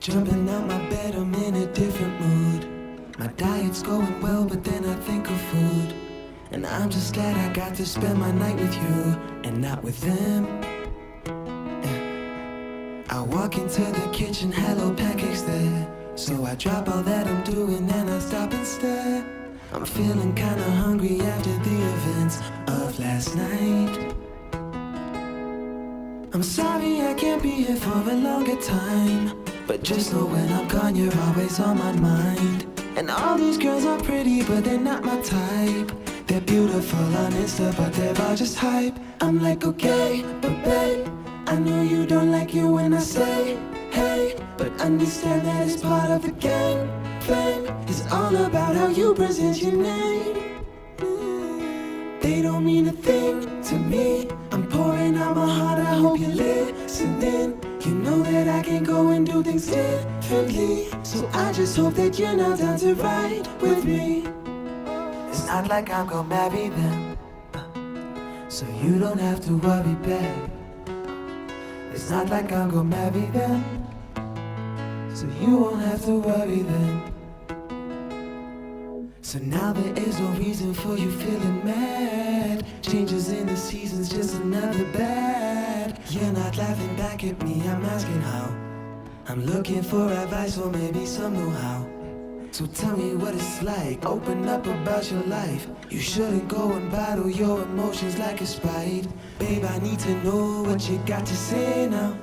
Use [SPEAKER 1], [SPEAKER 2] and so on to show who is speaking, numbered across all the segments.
[SPEAKER 1] Jumping out my bed, I'm in a different mood. My diet's going well, but then I think of food. And I'm just glad I got to spend my night with you and not with them. I walk into the kitchen, hello, pancakes there. So I drop all that I'm doing and I stop and stare. I'm feeling kinda hungry after the events of last night. I'm sorry I can't be here for a longer time, but just know when I'm gone you're always on my mind. And all these girls are pretty but they're not my type. They're beautiful on Insta but they're all just hype. I'm like okay, but babe, I know you don't like it when I say hey, but understand that it's part of the game. Fame is all about how you present your name. They don't mean a thing to me. I'm pouring out my heart, I hope you listening. You know that I can go and do things differently. So I just hope that you're not down to ride with me. It's not like I'm gonna marry them, so you don't have to worry, babe. It's not like I'm gonna marry them, so you won't have to worry then. So now there is no reason for you feeling mad. Changes in the seasons, just another bad. You're not laughing back at me, I'm asking how. I'm looking for advice or maybe some know-how. So tell me what it's like, open up about your life. You shouldn't go and battle your emotions like a Sprite. Babe, I need to know what you got to say now.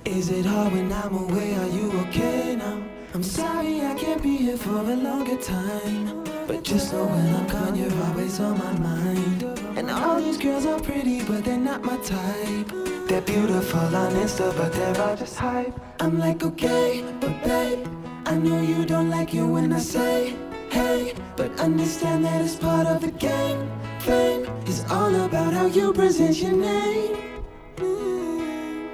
[SPEAKER 1] Is it hard when I'm away, are you okay now? I'm sorry I can't be here for a longer time, but just know when I'm gone you're always on my mind. And all these girls are pretty but they're not my type. They're beautiful on Insta but they're all just hype. I'm like okay, but babe, I know you don't like it when I say hey, but understand that it's part of the game. Fame is all about how you present your name.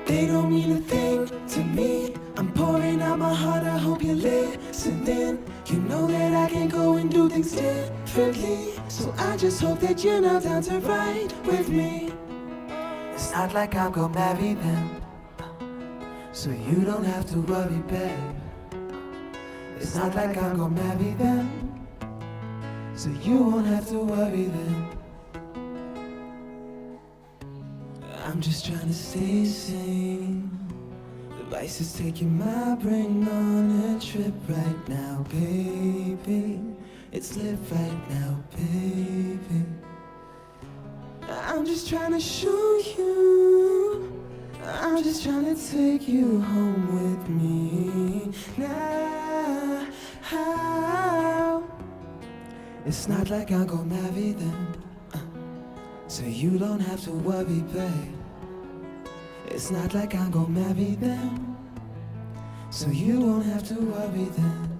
[SPEAKER 1] They don't mean a thing to me. I'm pouring out my heart, I hope you listening. You know that I can go and do things differently. So I just hope that you're not down to ride with me. It's not like I'm gonna marry them, so you don't have to worry, babe. It's not like I'm gonna marry them, so you won't have to worry then. I'm just trying to stay sane. The vice is taking my brain on a trip right now, baby. It's lit right now, baby. I'm just trying to show you. I'm just trying to take you home with me now. It's not like I'm gonna marry them, so you don't have to worry, babe. It's not like I'm gonna marry them, so you don't have to worry then.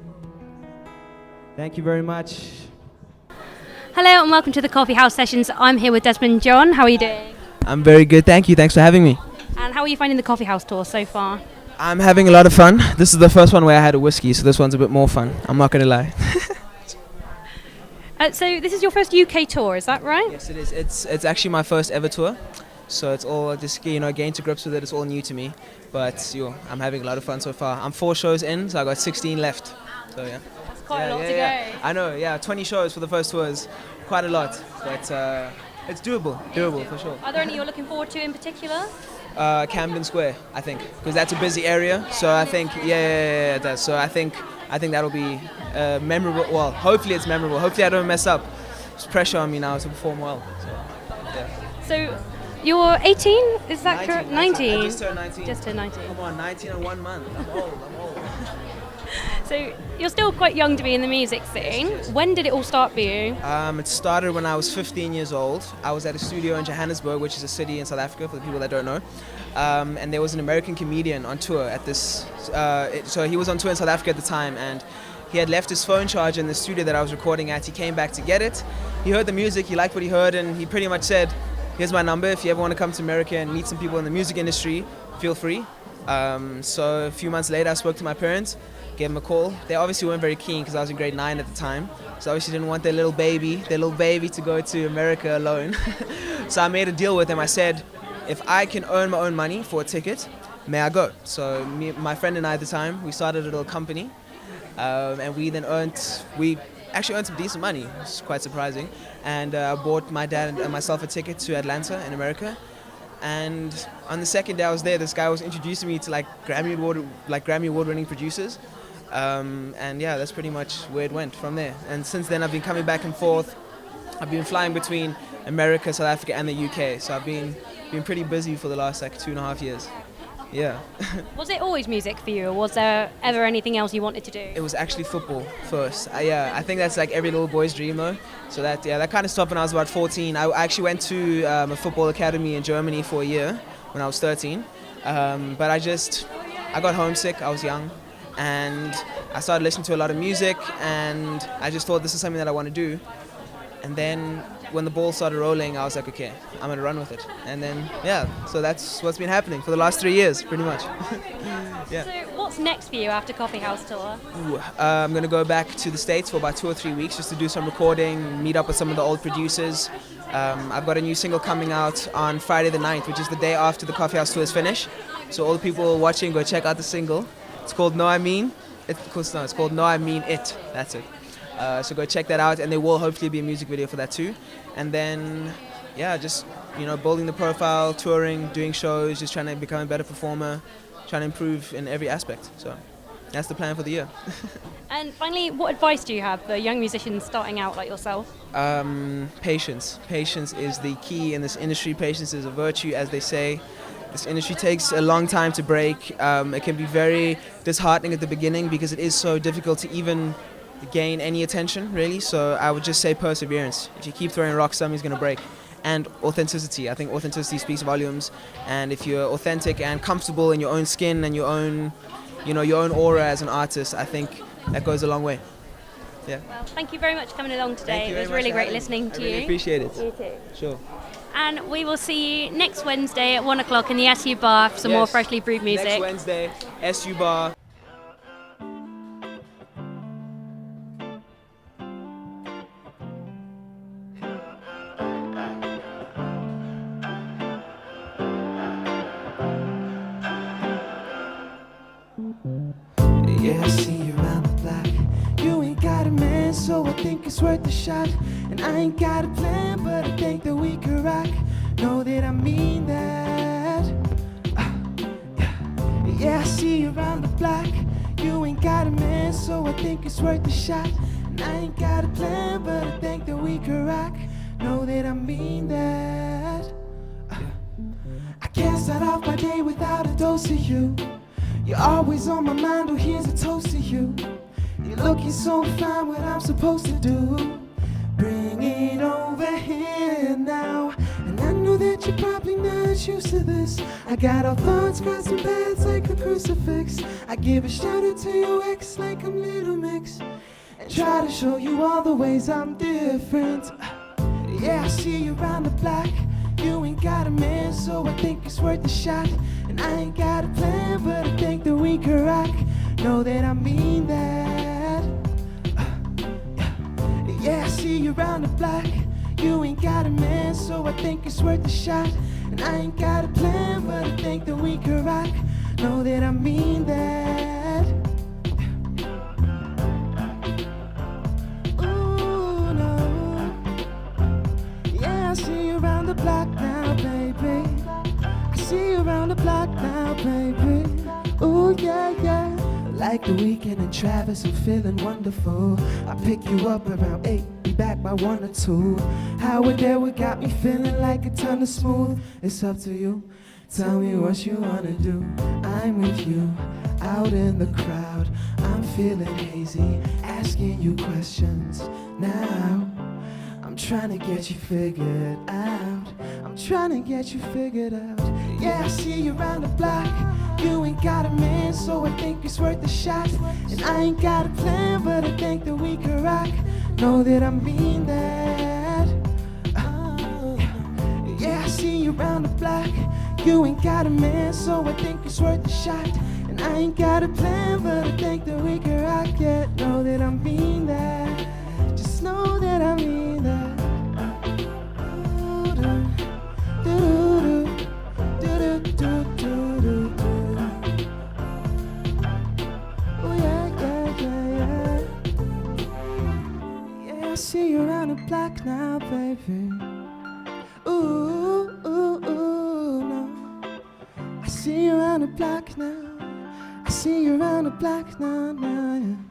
[SPEAKER 2] Thank you very much.
[SPEAKER 3] Hello and welcome to the Coffee House Sessions. I'm here with Desmond John. How are you doing?
[SPEAKER 2] I'm very good, thank you. Thanks for having me.
[SPEAKER 3] And how are you finding the Coffee House tour so far?
[SPEAKER 2] I'm having a lot of fun. This is the first one where I had a whiskey, so this one's a bit more fun. I'm not going to lie.
[SPEAKER 3] So this is your first UK tour, is that right?
[SPEAKER 2] Yes, it is. It's actually my first ever tour, so it's all just getting to grips with it. It's all new to me, but I'm having a lot of fun so far. I'm 4 shows in, so I got 16 left. So yeah.
[SPEAKER 3] That's quite a lot to go.
[SPEAKER 2] I know. Yeah, 20 shows for the first tour is quite a lot, but it's doable for sure.
[SPEAKER 3] Are there any you're looking forward to in particular?
[SPEAKER 2] Camden Square, I think, because that's a busy area. So I think, yeah, it does. So I think that'll be memorable. Well, hopefully it's memorable. Hopefully I don't mess up. There's pressure on me now to perform well. So, yeah.
[SPEAKER 3] So you're 18, is that
[SPEAKER 2] 19,
[SPEAKER 3] correct?
[SPEAKER 2] 19.
[SPEAKER 3] 19.
[SPEAKER 2] I just turned 19.
[SPEAKER 3] Just turned 19.
[SPEAKER 2] Come on, 19 in 1 month. I'm old.
[SPEAKER 3] So you're still quite young to be in the music scene.
[SPEAKER 2] Yes.
[SPEAKER 3] When did it all start for you?
[SPEAKER 2] It started when I was 15 years old. I was at a studio in Johannesburg, which is a city in South Africa for the people that don't know. And there was an American comedian on tour at this. So he was on tour in South Africa at the time, and he had left his phone charger in the studio that I was recording at. He came back to get it. He heard the music, he liked what he heard, and he pretty much said, "Here's my number. If you ever want to come to America and meet some people in the music industry, feel free." So a few months later, I spoke to my parents, gave them a call. They obviously weren't very keen because I was in grade 9 at the time. So obviously didn't want their little baby to go to America alone. So I made a deal with them. I said, if I can earn my own money for a ticket, may I go? So my friend and I at the time, we started a little company, and we actually earned some decent money. It's quite surprising. And I bought my dad and myself a ticket to Atlanta in America. And on the second day I was there, this guy was introducing me to Grammy award-winning producers. And yeah, that's pretty much where it went from there. And since then I've been coming back and forth. I've been flying between America, South Africa and the UK. So I've been pretty busy for the last 2.5 years. Yeah.
[SPEAKER 3] Was it always music for you, or was there ever anything else you wanted to do?
[SPEAKER 2] It was actually football first. I think that's every little boy's dream though. So that kind of stopped when I was about 14. I actually went to a football academy in Germany for a year when I was 13. But I got homesick. I was young, and I started listening to a lot of music, and I just thought this is something that I want to do. And then when the ball started rolling, I was like, okay, I'm going to run with it. And then, so that's what's been happening for the last 3 years, pretty much. Yeah.
[SPEAKER 3] So what's next for you after Coffee House Tour?
[SPEAKER 2] I'm going to go back to the States for about 2 or 3 weeks just to do some recording, meet up with some of the old producers. I've got a new single coming out on Friday the 9th, which is the day after the Coffee House Tour's finish. So all the people watching, go check out the single. It's called No I Mean. It's called No I Mean It. That's it. So go check that out, and there will hopefully be a music video for that too. And then, just building the profile, touring, doing shows, just trying to become a better performer, trying to improve in every aspect. So that's the plan for the year.
[SPEAKER 3] And finally, what advice do you have for young musicians starting out like yourself?
[SPEAKER 2] Patience. Patience is the key in this industry. Patience is a virtue, as they say. This industry takes a long time to break. It can be very disheartening at the beginning because it is so difficult to even gain any attention, really. So I would just say perseverance. If you keep throwing rocks, something's going to break. And authenticity. I think authenticity speaks volumes. And if you're authentic and comfortable in your own skin and your own aura as an artist, I think that goes a long way. Yeah.
[SPEAKER 3] Well, thank you very much for coming along today. It was really great listening to you.
[SPEAKER 2] I really appreciate it.
[SPEAKER 3] You too.
[SPEAKER 2] Sure.
[SPEAKER 3] And we will see you next Wednesday at 1 o'clock in the SU Bar for some more freshly brewed music.
[SPEAKER 2] Next Wednesday, SU Bar.
[SPEAKER 1] Yeah, I see you around the block. You ain't got a man, so I think it's worth a shot. And I ain't got a plan, but I think that we could rock. Know that I mean that. Yeah, I see you around the block. You ain't got a man, so I think it's worth a shot. And I ain't got a plan, but I think that we could rock. Know that I mean that. I can't start off my day without a dose of you. You're always on my mind, oh here's a toast to you. You're looking so fine, what I'm supposed to do. Bring it over here now. And I know that you're probably not used to this. I got all thoughts crossing paths like a crucifix. I give a shout out to your ex like I'm Little Mix, and try to show you all the ways I'm different. Yeah, I see you around the block. You ain't got a man, so I think it's worth a shot. And I ain't got a plan, but I think that we could rock. Know that I mean that. Yeah, I see you around the block. You ain't got a man, so I think it's worth a shot. And I ain't got a plan, but I think that we could rock. Know that I mean that. Ooh, no. Yeah, I see you around the block now, baby. I see you around the block now, baby. Ooh, yeah, yeah. Like the weekend and Travis, I'm feeling wonderful. I pick you up around 8, be back by 1 or 2. Howard there, what got me feeling like a ton of smooth. It's up to you. Tell me what you wanna do. I'm with you, out in the crowd. I'm feeling hazy, asking you questions now. I'm trying to get you figured out. I'm trying to get you figured out. Yeah, I see you around the block. You ain't got a man, so I think it's worth a shot. And I ain't got a plan, but I think that we could rock. Know that I mean that. Yeah, I see you around the block. You ain't got a man, so I think it's worth a shot. And I ain't got a plan, but I think that we could rock. Yeah, know that I mean that. Just know that I mean that. Do-do-do, do-do-do, do-do-do. around the block now, baby. Ooh, ooh, ooh, no. I see you around the block now. I see you around the block now, now, yeah.